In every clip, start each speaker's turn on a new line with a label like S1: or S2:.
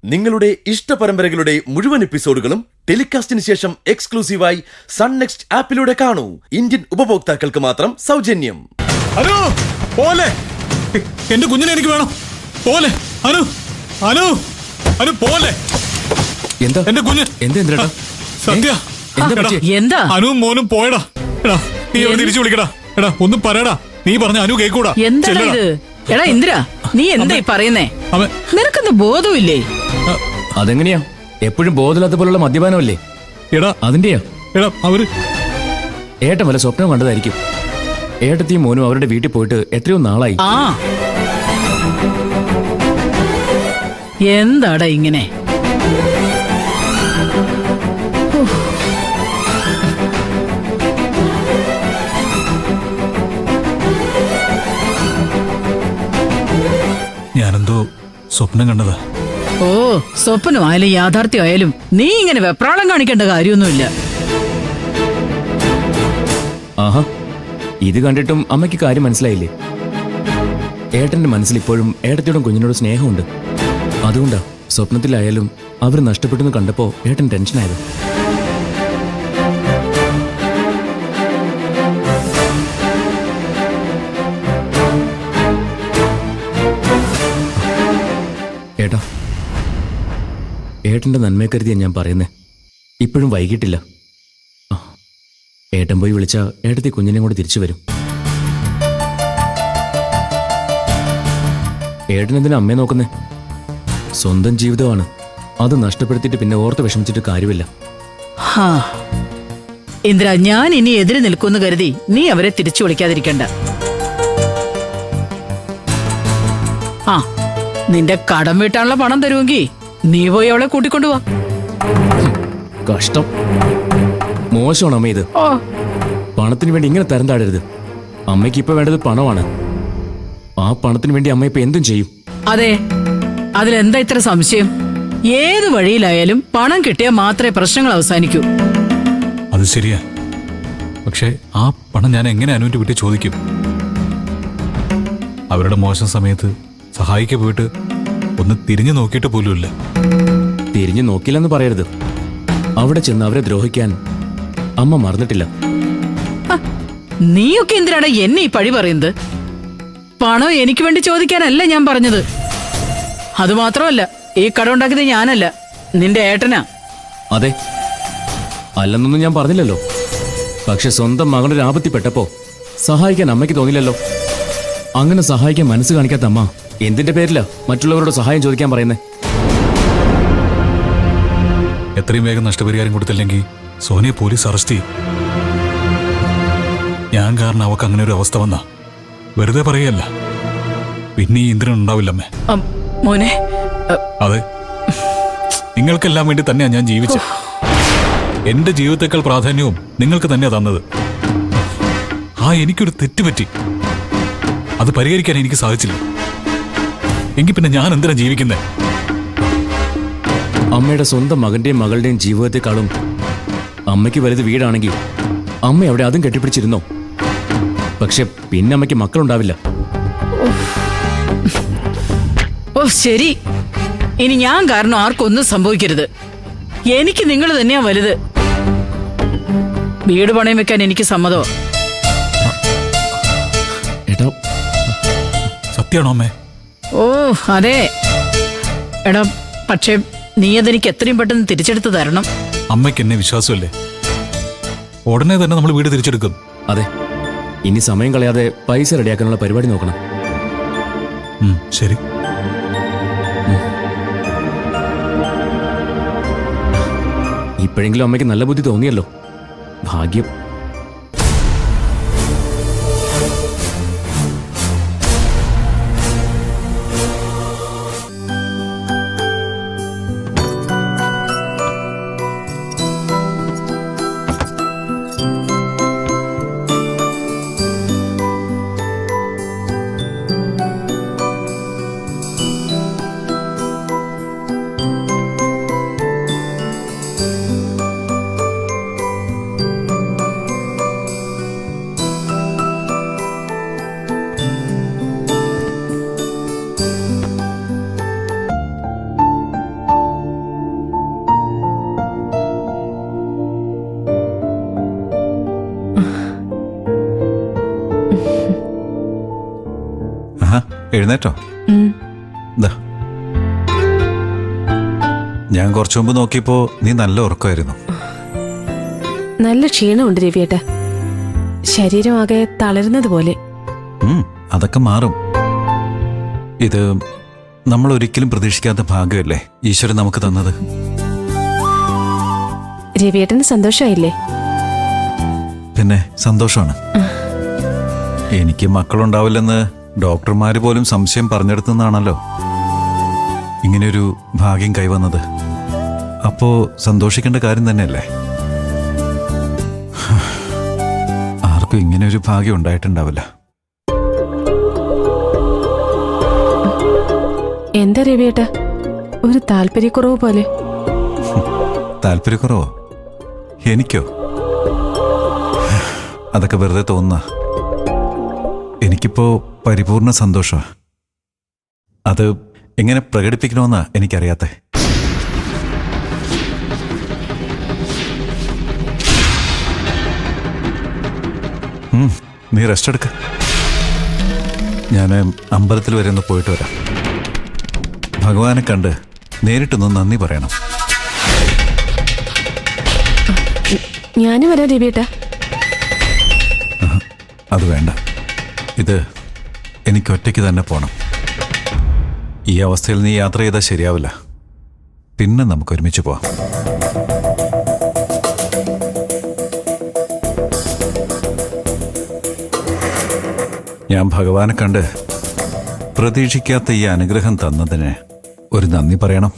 S1: നിങ്ങളുടെ ഇഷ്ട പരമ്പരകളുടെ മുഴുവൻ എപ്പിസോഡുകളും ടെലികാസ്റ്റിന് ശേഷം എക്സ്ക്ലൂസീവായി സൺ നെക്സ്റ്റ് ആപ്പിലൂടെ കാണൂ. ഇന്ത്യൻ ഉപഭോക്താക്കൾക്ക് മാത്രം സൗജന്യം.
S2: അനു പോലെ എന്റെ കുഞ്ഞിനെ എനിക്ക് വേണം. പോലെ അനു അനു അനു പോലെ
S3: എന്താ
S2: എന്റെ കുഞ്ഞ്
S3: എന്താ
S2: സന്ധ്യ
S4: എന്താ
S2: അനു മോനും പോയടാ. എടാ നീ അവരെ തിരിച്ചു വിളിക്കടാ. എടാ ഒന്നും പറയടാ. നീ പറഞ്ഞ അനു കേക്കൂടാ.
S4: എന്താ ഇത്? എടാ ഇന്ദ്ര, നീ എന്തായി പറയുന്നേ? നിനക്കൊന്നും ബോധമില്ലേ?
S3: അതെങ്ങനെയാ? എപ്പോഴും ബോധമില്ലാത്ത പോലുള്ള മദ്യപാനമല്ലേ?
S2: എടാ
S3: അതിന്റെയാ?
S2: എടാ അവര്
S3: ഏട്ടൻ വല്ല സ്വപ്നം കണ്ടതായിരിക്കും. ഏട്ടത്തിയും മോനും അവരുടെ വീട്ടിൽ പോയിട്ട് എത്രയോ നാളായി.
S4: ആ എന്താടാ ഇങ്ങനെ?
S2: ഞാനെന്തോ സ്വപ്നം കണ്ടതാ.
S4: ഓ, സ്വപ്നമായാലും യാഥാർത്ഥ്യമായാലും നീ ഇങ്ങനെ വെപ്രാളം കാണിക്കേണ്ട കാര്യമൊന്നുമില്ല.
S3: ആഹാ, ഇത് കണ്ടിട്ടും അമ്മയ്ക്ക് കാര്യം മനസ്സിലായില്ലേ? ഏട്ടന്റെ മനസ്സിൽ ഇപ്പോഴും ഏട്ടത്തിയോടും കുഞ്ഞിനോടും സ്നേഹമുണ്ട്. അതുകൊണ്ടാ സ്വപ്നത്തിലായാലും അവർ നഷ്ടപ്പെട്ടെന്ന് കണ്ടപ്പോ ഏട്ടൻ ടെൻഷനായത്. ഏട്ടാ, ഏട്ടന്റെ നന്മയെ കരുതിയാ ഞാൻ പറയുന്നേ. ഇപ്പോഴും വൈകിട്ടില്ല. ഏട്ടൻ പോയി വിളിച്ചാ ഏട്ടത്തി കുഞ്ഞിനെ കൂടെ തിരിച്ചു വരും. ഏട്ടൻ എന്തിനാ അമ്മയെ നോക്കുന്നേ? സ്വന്തം ജീവിതമാണ്. അത് നഷ്ടപ്പെടുത്തിയിട്ട് പിന്നെ ഓർത്ത് വിഷമിച്ചിട്ട് കാര്യമില്ല.
S4: ഇന്ദ്ര, ഞാൻ ഇനി എതിര് നിൽക്കുമെന്ന് കരുതി നീ അവരെ തിരിച്ചു വിളിക്കാതിരിക്കണ്ട. ആ, നിന്റെ കടം വീട്ടാനുള്ള പണം തരുമെങ്കിൽ നീ പോയി അവളെ കൂട്ടിക്കൊണ്ടുപോവാ.
S3: കഷ്ടം, മോശമാണ് അമ്മ ഇത്. പണത്തിന് വേണ്ടി ഇങ്ങനെ തരം താഴരുത്. അമ്മയ്ക്ക് ഇപ്പൊ വേണ്ടത് പണമാണ്. ആ പണത്തിന് വേണ്ടി അമ്മ ഇപ്പൊ എന്തും ചെയ്യും.
S4: അതെ, അതിലെന്താ ഇത്ര സംശയം? ഏത് വഴിയിലായാലും പണം കിട്ടിയാൽ മാത്രമേ പ്രശ്നങ്ങൾ അവസാനിക്കൂ.
S2: അത് ശരിയാ. പക്ഷെ ആ പണം ഞാൻ എങ്ങനെ അനുവിന്റെ വീട്ടിൽ ചോദിക്കും? അവരുടെ മോശം സമയത്ത് സഹായിക്ക പോയിട്ട് ഒന്ന് തിരിഞ്ഞു നോക്കിയിട്ട് പോലുമില്ല.
S3: തിരിഞ്ഞു നോക്കില്ലെന്ന് പറയരുത്. അവിടെ ചെന്ന് അവരെ ദ്രോഹിക്കാൻ അമ്മ മറന്നിട്ടില്ല.
S4: നീയൊക്കെ എന്തിനാണ് എന്നെ ഈ പഴി പറയുന്നത്? പണം എനിക്ക് വേണ്ടി ചോദിക്കാനല്ല ഞാൻ പറഞ്ഞത്. അതുമാത്രമല്ല, ഈ കട ഉണ്ടാക്കിയത് ഞാനല്ല, നിന്റെ ഏട്ടനാ.
S3: അതെ, അല്ലെന്നൊന്നും ഞാൻ പറഞ്ഞില്ലല്ലോ. പക്ഷെ സ്വന്തം മകളുടെ ഒരു ആപത്തിപ്പെട്ടപ്പോ സഹായിക്കാൻ അമ്മയ്ക്ക് തോന്നില്ലല്ലോ. അങ്ങനെ സഹായിക്കാൻ മനസ്സ് കാണിക്കാത്ത അമ്മ എന്തിന്റെ പേരിലാ മറ്റുള്ളവരോട് സഹായം ചോദിക്കാൻ പറയുന്നേ?
S2: എത്രയും വേഗം നഷ്ടപരിഹാരം കൊടുത്തില്ലെങ്കിൽ സോനിയെ പോലീസ് അറസ്റ്റ് ചെയ്യും. ഞാൻ കാരണം അവക്ക് അങ്ങനെ ഒരു അവസ്ഥ വന്നാ വെറുതെ പറയല്ല, പിന്നെ ഈ ഇന്ദ്രൻ ഉണ്ടാവില്ലമ്മേ.
S4: മോനെ,
S2: അതെ, നിങ്ങൾക്കെല്ലാം വേണ്ടി തന്നെയാ ഞാൻ ജീവിച്ചത്. എന്റെ ജീവിതത്തെക്കാൾ പ്രാധാന്യവും നിങ്ങൾക്ക് തന്നെയാ തന്നത്. എനിക്കൊരു തെറ്റുപറ്റി, അത് പരിഹരിക്കാൻ എനിക്ക് സാധിച്ചില്ല. എങ്കിൽ പിന്നെ ഞാൻ എന്തിനാ ജീവിക്കുന്നേ?
S3: അമ്മയുടെ സ്വന്തം മകന്റെയും മകളുടെയും ജീവിതത്തെക്കാളും അമ്മയ്ക്ക് വലുത് വീടാണെങ്കിൽ അമ്മ അവിടെ അതും കെട്ടിപ്പിടിച്ചിരുന്നോ? പക്ഷെ പിന്നെ അമ്മയ്ക്ക് മക്കളുണ്ടാവില്ല.
S4: ഓ ശരി, ഇനി ഞാൻ കാരണം ആർക്കൊന്നും സംഭവിക്കരുത്. എനിക്ക് നിങ്ങൾ തന്നെയാ വലുത്. വീട് പണയം വെക്കാൻ എനിക്ക് സമ്മതോ?
S2: സത്യമാണോ അമ്മേ?
S4: ഓ അതെ. എടാ, പക്ഷേ നീ അതെനിക്ക് എത്രയും പെട്ടെന്ന് തിരിച്ചെടുത്ത് തരണം.
S2: അമ്മയ്ക്ക് എന്നെ വിശ്വാസമല്ലേ? ഉടനെ തന്നെ നമ്മൾ വീട് തിരിച്ചെടുക്കും.
S3: അതെ, ഇനി സമയം കളയാതെ പൈസ റെഡിയാക്കാനുള്ള പരിപാടി നോക്കണം.
S2: ശരി.
S3: ഇപ്പോഴെങ്കിലും അമ്മയ്ക്ക് നല്ല ബുദ്ധി തോന്നിയല്ലോ. ഭാഗ്യം.
S5: എഴുന്നേറ്റോ? ദാ. ഞാൻ കുറച്ചു മുമ്പ് നോക്കിയപ്പോ നീ നല്ല ഉറക്കമായിരുന്നു.
S6: നല്ല ക്ഷീണമുണ്ട് രവിയേട്ട. ശരീരം ആകെ തളരുന്നത് പോലെ.
S5: അതൊക്കെ മാറും. ഇത് നമ്മൾ ഒരിക്കലും പ്രതീക്ഷിക്കാത്ത ഭാഗ്യമല്ലേ ഈശ്വരൻ നമുക്ക് തന്നത്.
S6: രവിയേട്ടന് സന്തോഷമായില്ലേ?
S5: പിന്നെ സന്തോഷമാണ്. എനിക്ക് മക്കളുണ്ടാവില്ലെന്ന് ഡോക്ടർമാര് പോലും സംശയം പറഞ്ഞെടുത്തുന്നാണല്ലോ ഇങ്ങനെയൊരു ഭാഗ്യം കൈവന്നത്. അപ്പോ സന്തോഷിക്കേണ്ട കാര്യം തന്നെയല്ലേ. ആർക്കും ഇങ്ങനെയൊരു ഭാഗ്യം ഉണ്ടായിട്ടുണ്ടാവില്ല.
S6: എന്താ രവിയേട്ട, ഒരു താല്പര്യക്കുറവ് പോലെ?
S5: താല്പര്യക്കുറവോ? എനിക്കോ? അതൊക്കെ വെറുതെ തോന്നുന്ന. എനിക്കിപ്പോ പരിപൂർണ സന്തോഷമാ. അത് എങ്ങനെ പ്രകടിപ്പിക്കണമെന്നാ എനിക്കറിയാത്തെ. നീ റെസ്റ്റ് എടുക്ക. ഞാൻ അമ്പലത്തിൽ വരെ ഒന്ന് പോയിട്ട് വരാം. ഭഗവാനെ കണ്ട് നേരിട്ടൊന്ന് നന്ദി പറയണം.
S6: ഞാനും വരാം രവിയേട്ട.
S5: അത് വേണ്ട. ഇത് എനിക്ക് ഒറ്റയ്ക്ക് തന്നെ പോണം. ഈ അവസ്ഥയിൽ നീ യാത്ര ചെയ്താൽ ശരിയാവില്ല. പിന്നെ നമുക്ക് ഒരുമിച്ച് പോവാം. ഞാൻ ഭഗവാനെ കണ്ട് പ്രതീക്ഷിക്കാത്ത ഈ അനുഗ്രഹം തന്നതിന് ഒരു നന്ദി പറയണം.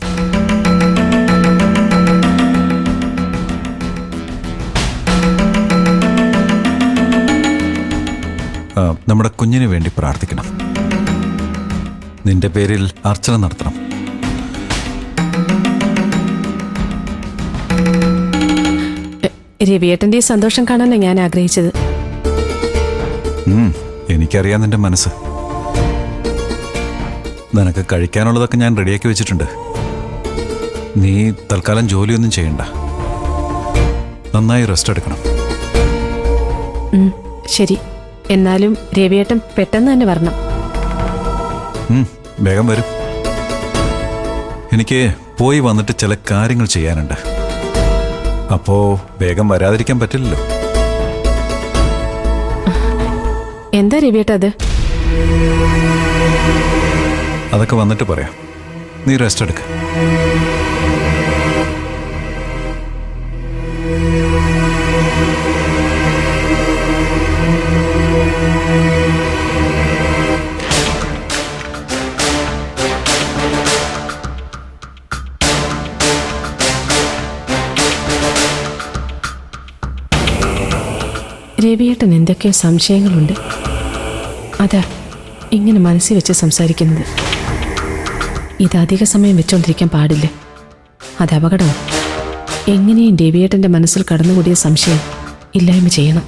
S5: നമ്മുടെ കുഞ്ഞിന് വേണ്ടി പ്രാർത്ഥിക്കണം. നിന്റെ പേരിൽ അർച്ചന നടത്തണം.
S6: രവിയേട്ടന്റെ ഈ സന്തോഷം കാണാനാണ് ഞാൻ ആഗ്രഹിച്ചത്.
S5: എനിക്കറിയാം നിന്റെ മനസ്സ്. നിനക്ക് കഴിക്കാനുള്ളതൊക്കെ ഞാൻ റെഡിയാക്കി വെച്ചിട്ടുണ്ട്. നീ തൽക്കാലം ജോലിയൊന്നും ചെയ്യണ്ട. നന്നായി റെസ്റ്റ് എടുക്കണം.
S6: ശരി, എന്നാലും രവിയേട്ടൻ പെട്ടെന്ന് തന്നെ വരണം.
S5: വേഗം വരും. എനിക്ക് പോയി വന്നിട്ട് ചില കാര്യങ്ങൾ ചെയ്യാനുണ്ട്. അപ്പോ വേഗം വരാതിരിക്കാൻ പറ്റില്ലല്ലോ.
S6: എന്താ രവിയേട്ട അത്?
S5: അതൊക്കെ വന്നിട്ട് പറയാം. നീ റെസ്റ്റ് എടുക്ക.
S6: രവിയേട്ടൻ എന്തൊക്കെയോ സംശയങ്ങളുണ്ട്. അതാ ഇങ്ങനെ മനസ്സിൽ വെച്ച് സംസാരിക്കുന്നത്. ഇത് അധിക സമയം വെച്ചോണ്ടിരിക്കാൻ പാടില്ല. അത് അപകടമാണ്. എങ്ങനെയും രവിയേട്ടന്റെ മനസ്സിൽ കടന്നുകൂടിയ സംശയം ഇല്ലായ്മ ചെയ്യണം.